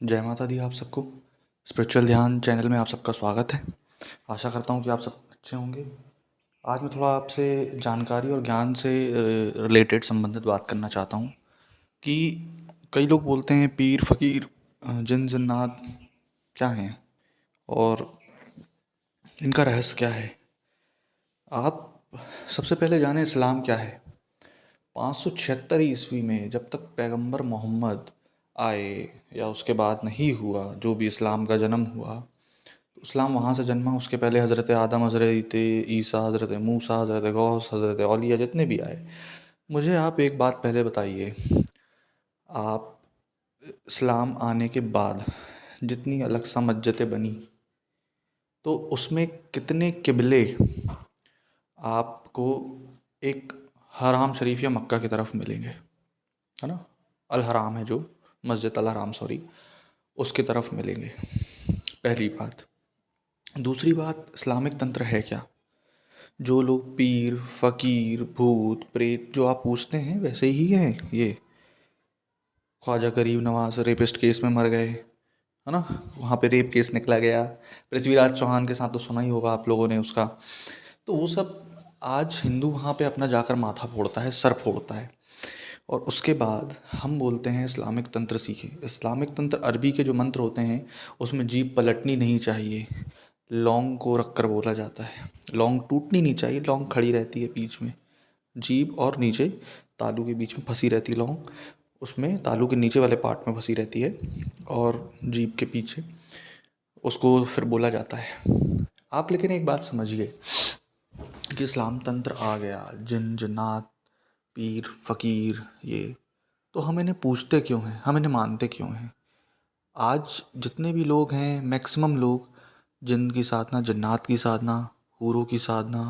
जय माता दी आप सबको। स्पिरिचुअल ध्यान चैनल में आप सबका स्वागत है। आशा करता हूँ कि आप सब अच्छे होंगे। आज मैं थोड़ा आपसे जानकारी और ज्ञान से रिलेटेड संबंधित बात करना चाहता हूँ कि कई लोग बोलते हैं पीर फ़कीर जिन जन्नात क्या हैं और इनका रहस्य क्या है। आप सबसे पहले जानें इस्लाम क्या है। 576 ईस्वी में जब तक पैगंबर मोहम्मद आए या उसके बाद नहीं हुआ, जो भी इस्लाम का जन्म हुआ, इस्लाम वहाँ से जन्मा। उसके पहले हज़रत आदम, हज़रत ईसा, हज़रत मूसा, हज़रत गौस, हज़रत औलिया जितने भी आए। मुझे आप एक बात पहले बताइए, आप इस्लाम आने के बाद जितनी अलग सा मस्जिदें बनी, तो उसमें कितने किबले आपको एक हराम शरीफ या मक्का की तरफ मिलेंगे, है ना। अल हराम है जो मस्जिद, अल हराम सॉरी, उसकी तरफ मिलेंगे। पहली बात। दूसरी बात, इस्लामिक तंत्र है क्या। जो लोग पीर फ़कीर भूत प्रेत जो आप पूछते हैं वैसे ही हैं ये। ख्वाजा गरीब नवाज रेपिस्ट केस में मर गए, है ना। वहाँ पे रेप केस निकला गया। पृथ्वीराज चौहान के साथ तो सुना ही होगा आप लोगों ने उसका। तो वो सब आज हिंदू वहाँ पे अपना जाकर माथा फोड़ता है, सर फोड़ता है। और उसके बाद हम बोलते हैं इस्लामिक तंत्र सीखें। इस्लामिक तंत्र अरबी के जो मंत्र होते हैं उसमें जीभ पलटनी नहीं चाहिए, लौंग को रख कर बोला जाता है। लौंग टूटनी नहीं चाहिए, लौंग खड़ी रहती है बीच में, जीभ और नीचे तालू के बीच में फंसी रहती है लौंग, उसमें तालू के नीचे वाले पार्ट में फंसी रहती है और जीभ के पीछे उसको फिर बोला जाता है। आप लेकिन एक बात समझिए कि इस्लाम तंत्र आ गया, जिन जन्नात पीर फ़कीर ये, तो हम इन्हें पूजते क्यों हैं, हम इन्हें मानते क्यों हैं। आज जितने भी लोग हैं, मैक्सिमम लोग जिन की साधना, जन्नात की साधना, हूरों की साधना,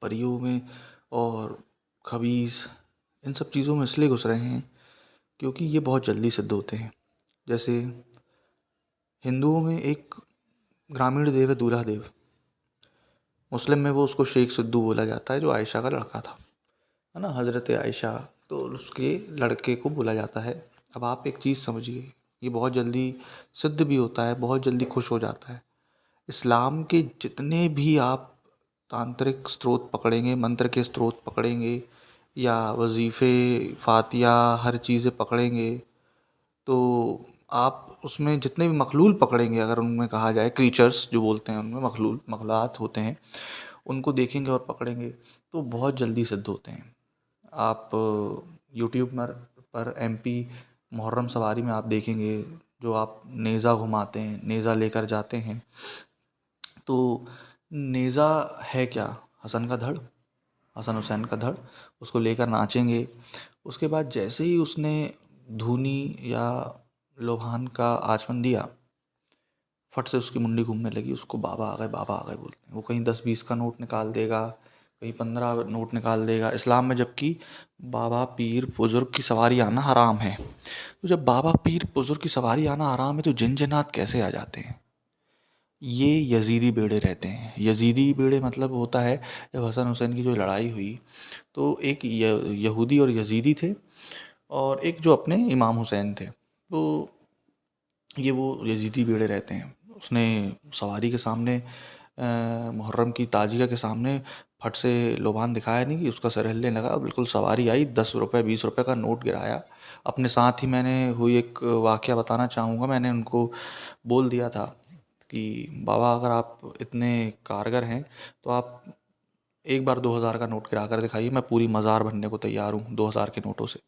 परियों में और खबीस, इन सब चीज़ों में इसलिए घुस रहे हैं क्योंकि ये बहुत जल्दी सिद्ध होते हैं। जैसे हिंदुओं में एक ग्रामीण देव है दूल्हा देव, मुस्लिम में वो उसको शेख सिद्धू बोला जाता है, जो आयशा का लड़का था, है ना, हज़रत आयशा, तो उसके लड़के को बोला जाता है। अब आप एक चीज़ समझिए, ये बहुत जल्दी सिद्ध भी होता है, बहुत जल्दी खुश हो जाता है। इस्लाम के जितने भी आप तांत्रिक स्रोत पकड़ेंगे, मंत्र के स्रोत पकड़ेंगे या वजीफ़े फातिया हर चीज़ें पकड़ेंगे, तो आप उसमें जितने भी मखलूल पकड़ेंगे, अगर उनमें कहा जाए क्रीचर्स जो बोलते हैं, उनमें मखलूल मखलूआत होते हैं, उनको देखेंगे और पकड़ेंगे तो बहुत जल्दी सिद्ध होते हैं। आप यूट्यूब पर एमपी मुहर्रम सवारी में आप देखेंगे, जो आप नेज़ा घुमाते हैं, नेज़ा लेकर जाते हैं, तो नेज़ा है क्या, हसन का धड़, हसन हुसैन का धड़, उसको लेकर नाचेंगे। उसके बाद जैसे ही उसने धूनी या लोहान का आचमन दिया, फट से उसकी मुंडी घूमने लगी, उसको बाबा आ गए, बाबा आ गए बोलते हैं। वो कहीं 10-20 का नोट निकाल देगा, कहीं 15 नोट निकाल देगा इस्लाम में, जबकि बाबा पीर बुजुर्ग की सवारी आना हराम है। तो जब बाबा पीर बुजुर्ग की सवारी आना हराम है तो जिन जिन्नात कैसे आ जाते हैं। ये यजीदी बेड़े रहते हैं। यजीदी बेड़े मतलब होता है, जब हसन हुसैन की जो लड़ाई हुई तो एक यहूदी और यजीदी थे और एक जो अपने इमाम हुसैन थे, तो ये वो यजीदी बेड़े रहते हैं। उसने सवारी के सामने मुहर्रम की ताजिया के सामने फट से लोबान दिखाया नहीं कि उसका सर हिलने लगा। बिल्कुल सवारी आई, 10 रुपये 20 रुपये का नोट गिराया। अपने साथ ही मैंने हुई एक वाक़या बताना चाहूँगा। मैंने उनको बोल दिया था कि बाबा अगर आप इतने कारगर हैं तो आप एक बार 2000 का नोट गिरा कर दिखाइए, मैं पूरी मज़ार भरने को तैयार हूँ 2000 के नोटों से।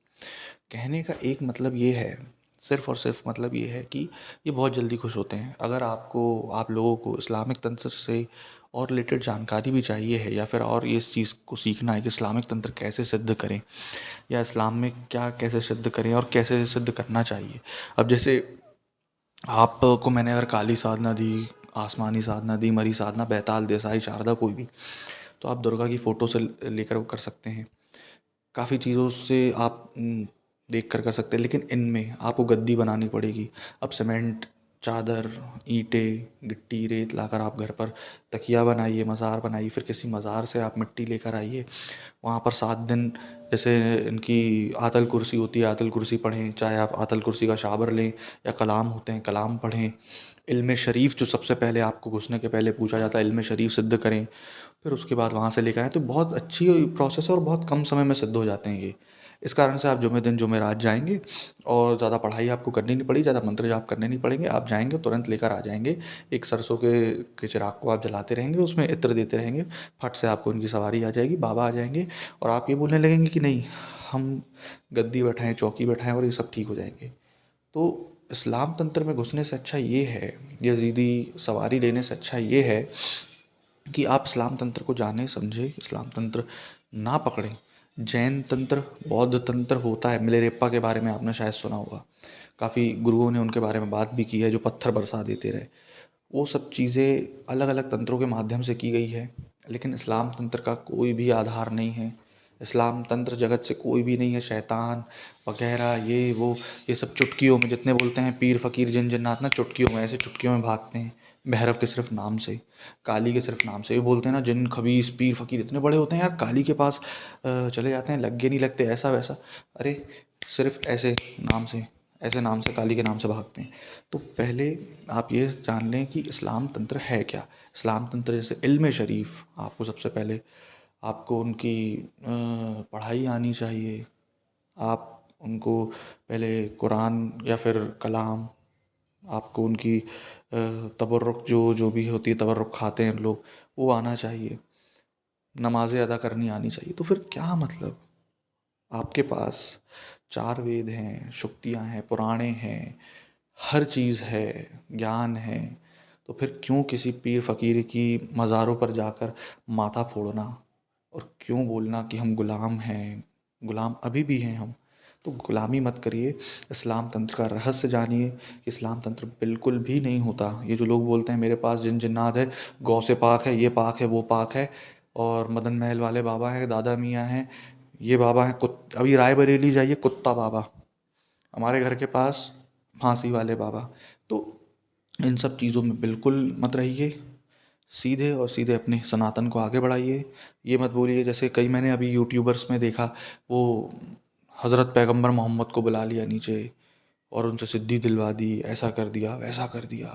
कहने का एक मतलब ये है, सिर्फ़ और सिर्फ़ मतलब ये है कि ये बहुत जल्दी खुश होते हैं। अगर आप लोगों को इस्लामिक तंत्र से और रिलेटेड जानकारी भी चाहिए है, या फिर और ये इस चीज़ को सीखना है कि इस्लामिक तंत्र कैसे सिद्ध करें या इस्लाम में क्या कैसे सिद्ध करें और कैसे सिद्ध करना चाहिए। अब जैसे आपको मैंने अगर काली साधना दी, आसमानी साधना दी, मरी साधना, बैताल, देसाई, शारदा कोई भी, तो आप दुर्गा की फ़ोटो से लेकर वो कर सकते हैं। काफ़ी चीज़ों से आप देख कर सकते हैं, लेकिन इनमें आपको गद्दी बनानी पड़ेगी। अब सीमेंट चादर, ईंटें, गिट्टी, रेत लाकर आप घर पर तकिया बनाइए, मज़ार बनाइए। फिर किसी मज़ार से आप मिट्टी लेकर आइए, वहाँ पर 7 दिन जैसे इनकी आयतल कुर्सी होती है, आयतल कुर्सी पढ़ें। चाहे आप आयतल कुर्सी का शावर लें या कलाम होते हैं, कलाम पढ़ें। इल्म शरीफ जो सबसे पहले आपको घुसने के पहले पूछा जाता है, इल्म शरीफ सिद्ध करें। फिर उसके बाद वहाँ से लेकर आएँ। तो बहुत अच्छी प्रोसेस है और बहुत कम समय में सिद्ध हो जाते हैं ये। इस कारण से आप जुमे दिन जुमेरात जाएंगे और ज़्यादा पढ़ाई आपको करनी नहीं पड़ी, ज़्यादा मंत्र जाप करने नहीं पड़ेंगे। आप जाएंगे तुरंत लेकर आ जाएंगे। एक सरसों के चिराग को आप जलाते रहेंगे, उसमें इत्र देते रहेंगे, फट से आपको उनकी सवारी आ जाएगी, बाबा आ जाएंगे और आप ये बोलने लगेंगे कि नहीं, हम गद्दी बैठाएं, चौकी बैठाएं और ये सब ठीक हो जाएंगे। तो इस्लाम तंत्र में घुसने से अच्छा ये है, यजीदी सवारी लेने से अच्छा ये है कि आप इस्लाम तंत्र को जाने समझे, इस्लाम तंत्र ना पकड़ें। जैन तंत्र, बौद्ध तंत्र होता है, मिलेरेप्पा के बारे में आपने शायद सुना होगा। काफ़ी गुरुओं ने उनके बारे में बात भी की है, जो पत्थर बरसा देते रहे। वो सब चीज़ें अलग अलग तंत्रों के माध्यम से की गई है, लेकिन इस्लाम तंत्र का कोई भी आधार नहीं है। इस्लाम तंत्र जगत से कोई भी नहीं है। शैतान वगैरह ये वो, ये सब चुटकियों में जितने बोलते हैं, पीर फ़कीर जिन जिन्नात ना, चुटकियों में, ऐसे चुटकियों में भागते हैं। भैरव के सिर्फ नाम से, काली के सिर्फ नाम से। ये बोलते हैं ना, जिन खबीस पीर फ़कीर इतने बड़े होते हैं यार, काली के पास चले जाते हैं, लगे नहीं लगते, ऐसा वैसा। अरे सिर्फ ऐसे नाम से, ऐसे नाम से, काली के नाम से भागते हैं। तो पहले आप ये जान लें कि इस्लाम तंत्र है क्या। इस्लाम तंत्र जैसे इल्म शरीफ, आपको सबसे पहले आपको उनकी पढ़ाई आनी चाहिए। आप उनको पहले कुरान या फिर कलाम, आपको उनकी तबर्रुक जो जो भी होती है, तबर्रुक खाते हैं लोग, वो आना चाहिए। नमाज़ें अदा करनी आनी चाहिए। तो फिर क्या मतलब, आपके पास 4 वेद हैं, शुक्तियाँ हैं, पुराणे हैं, हर चीज़ है, ज्ञान है। तो फिर क्यों किसी पीर फ़कीर की मज़ारों पर जाकर माथा फोड़ना और क्यों बोलना कि हम गुलाम हैं। गुलाम अभी भी हैं हम। तो गुलामी मत करिए, इस्लाम तंत्र का रहस्य जानिए कि इस्लाम तंत्र बिल्कुल भी नहीं होता। ये जो लोग बोलते हैं मेरे पास जिन जिन्नात है, गौ से पाक है, ये पाक है, वो पाक है, और मदन महल वाले बाबा हैं, दादा मियाँ हैं, ये बाबा हैं, अभी रायबरेली जाइए, कुत्ता बाबा। हमारे घर के पास फांसी वाले बाबा। तो इन सब चीज़ों में बिल्कुल मत रहिए। सीधे और सीधे अपने सनातन को आगे बढ़ाइए। ये मत बोलिए, जैसे कई मैंने अभी यूट्यूबर्स में देखा, वो हज़रत पैगंबर मोहम्मद को बुला लिया नीचे और उनसे सिद्धि दिलवा दी, ऐसा कर दिया, वैसा कर दिया।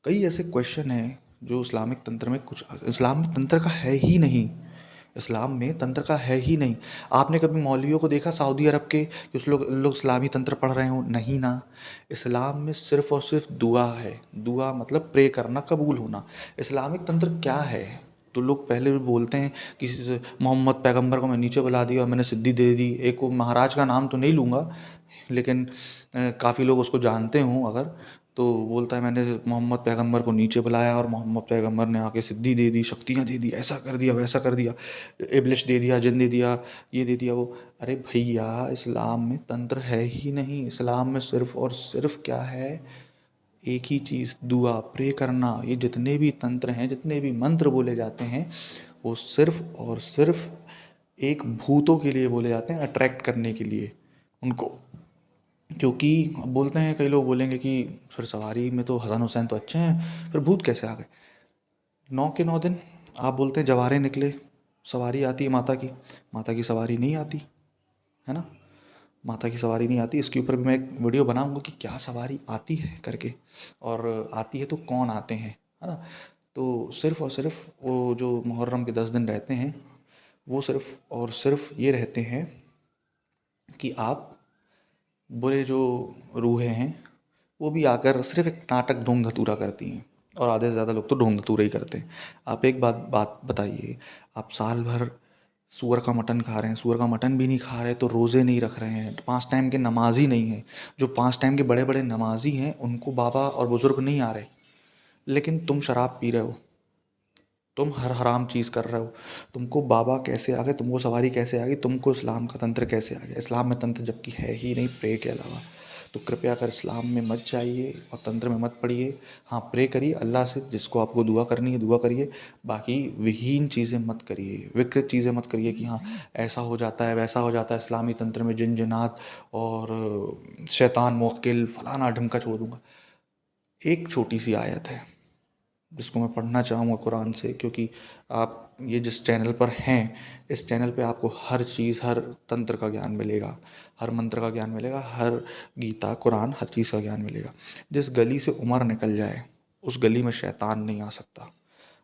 कई ऐसे क्वेश्चन हैं जो इस्लामिक तंत्र में, कुछ इस्लामिक तंत्र का है ही नहीं। इस्लाम में तंत्र का है ही नहीं। आपने कभी मौलवियों को देखा सऊदी अरब के कि उस लोग इस्लामी तंत्र पढ़ रहे हों? नहीं ना। इस्लाम में सिर्फ़ और सिर्फ दुआ है। दुआ मतलब प्रे करना, कबूल होना। इस्लामिक तंत्र क्या है? तो लोग पहले भी बोलते हैं कि मोहम्मद पैगंबर को मैं नीचे बुला दिया और मैंने सिद्धि दे दी। एक वो महाराज का नाम तो नहीं लूँगा, लेकिन काफ़ी लोग उसको जानते हों अगर, तो बोलता है मैंने मोहम्मद पैगंबर को नीचे बुलाया और मोहम्मद पैगंबर ने आके सिद्धि दे दी, शक्तियाँ दे दी, ऐसा कर दिया, वैसा कर दिया, इब्लिश दे दिया, जिन दे दिया, ये दे दिया, वो। अरे भैया, इस्लाम में तंत्र है ही नहीं। इस्लाम में सिर्फ़ और सिर्फ क्या है? एक ही चीज़, दुआ, प्रे करना। ये जितने भी तंत्र हैं, जितने भी मंत्र बोले जाते हैं, वो सिर्फ़ और सिर्फ एक भूतों के लिए बोले जाते हैं, अट्रैक्ट करने के लिए उनको। क्योंकि बोलते हैं, कई लोग बोलेंगे कि फिर सवारी में तो हसन हुसैन तो अच्छे हैं, फिर भूत कैसे आ गए? 9 के 9 दिन आप बोलते हैं जवारे निकले, सवारी आती है माता की। माता की सवारी नहीं आती, है ना? माता की सवारी नहीं आती। इसके ऊपर भी मैं एक वीडियो बनाऊंगा कि क्या सवारी आती है करके, और आती है तो कौन आते हैं, है ना? तो सिर्फ़ और सिर्फ वो जो मुहर्रम के 10 दिन रहते हैं, वो सिर्फ़ और सिर्फ ये रहते हैं कि आप, बुरे जो रूहें हैं, वो भी आकर सिर्फ एक नाटक ढोंग धतूरा करती हैं, और आधे से ज़्यादा लोग तो ढोंग धतूरा ही करते हैं। आप एक बात बात बताइए, आप साल भर सूअर का मटन खा रहे हैं, सूअर का मटन भी नहीं खा रहे तो रोज़े नहीं रख रहे हैं, 5 टाइम के नमाजी नहीं हैं। जो 5 टाइम के बड़े बड़े नमाजी हैं उनको बाबा और बुज़ुर्ग नहीं आ रहे, लेकिन तुम शराब पी रहे हो, तुम हर हराम चीज़ कर रहे हो। तुमको बाबा कैसे आ गए, तुमको सवारी कैसे आ गई, तुमको इस्लाम का तंत्र कैसे आ गया? इस्लाम में तंत्र जबकि है ही नहीं प्रे के अलावा। तो कृपया कर इस्लाम में मत जाइए और तंत्र में मत पढ़िए। हाँ, प्रे करिए अल्लाह से, जिसको आपको दुआ करनी है दुआ करिए। बाकी विहीन चीज़ें मत करिए, विकृत चीज़ें मत करिए कि हाँ ऐसा हो जाता है, वैसा हो जाता है। इस्लामी तंत्र में जिन जिनात और शैतान मुवक्किल फलाना ढिमका छोड़ दूँगा। एक छोटी सी आयत है जिसको मैं पढ़ना चाहूँगा कुरान से, क्योंकि आप ये जिस चैनल पर हैं, इस चैनल पे आपको हर चीज़, हर तंत्र का ज्ञान मिलेगा, हर मंत्र का ज्ञान मिलेगा, हर गीता कुरान हर चीज़ का ज्ञान मिलेगा। जिस गली से उमर निकल जाए उस गली में शैतान नहीं आ सकता।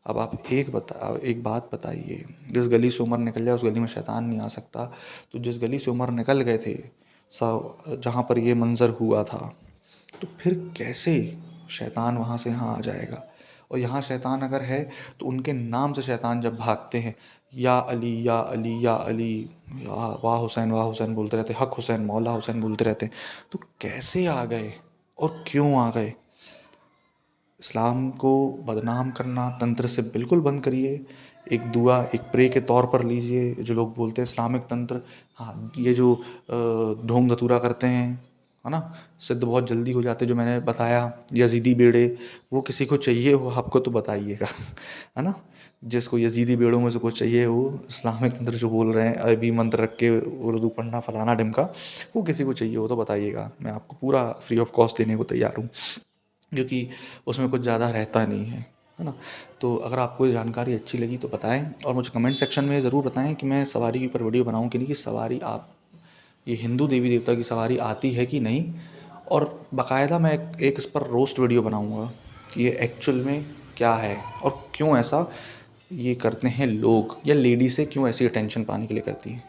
अब आप एक बात बताइए, जिस गली से उमर निकल जाए उस गली में शैतान नहीं आ सकता, तो जिस गली से उमर निकल गए थे जहाँ पर ये मंज़र हुआ था, तो फिर कैसे शैतान वहाँ से यहाँ आ जाएगा? और यहाँ शैतान अगर है तो उनके नाम से शैतान जब भागते हैं, या अली या अली या अली, वाह हुसैन बोलते रहते, हक हुसैन मौला हुसैन बोलते रहते हैं, तो कैसे आ गए और क्यों आ गए? इस्लाम को बदनाम करना तंत्र से बिल्कुल बंद करिए। एक दुआ, एक प्रे के तौर पर लीजिए। जो लोग बोलते हैं इस्लामिक तंत्र, हाँ, ये जो ढोंग धतूरा करते हैं, है ना, सिद्ध बहुत जल्दी हो जाते हैं, जो मैंने बताया, यजीदी बेड़े, वो किसी को चाहिए हो आपको तो बताइएगा, है ना। जिसको यजीदी बेड़ों में से कुछ चाहिए हो, इस्लामिक तंत्र जो बोल रहे हैं, अरबी मंत्र रख के उर्दू पढ़ना फलाना ढिमका, वो किसी को चाहिए हो तो बताइएगा, मैं आपको पूरा फ्री ऑफ कॉस्ट देने को तैयार हूँ, क्योंकि उसमें कुछ ज़्यादा रहता नहीं है ना। तो अगर आपको ये जानकारी अच्छी लगी तो बताएं, और मुझे कमेंट सेक्शन में ज़रूर बताएं कि मैं सवारी के ऊपर वीडियो बनाऊं कि नहीं, कि सवारी आप ये हिंदू देवी देवता की सवारी आती है कि नहीं। और बाकायदा मैं एक इस पर रोस्ट वीडियो बनाऊंगा कि ये एक्चुअल में क्या है और क्यों ऐसा ये करते हैं लोग, या लेडी से क्यों ऐसी अटेंशन पाने के लिए करती हैं।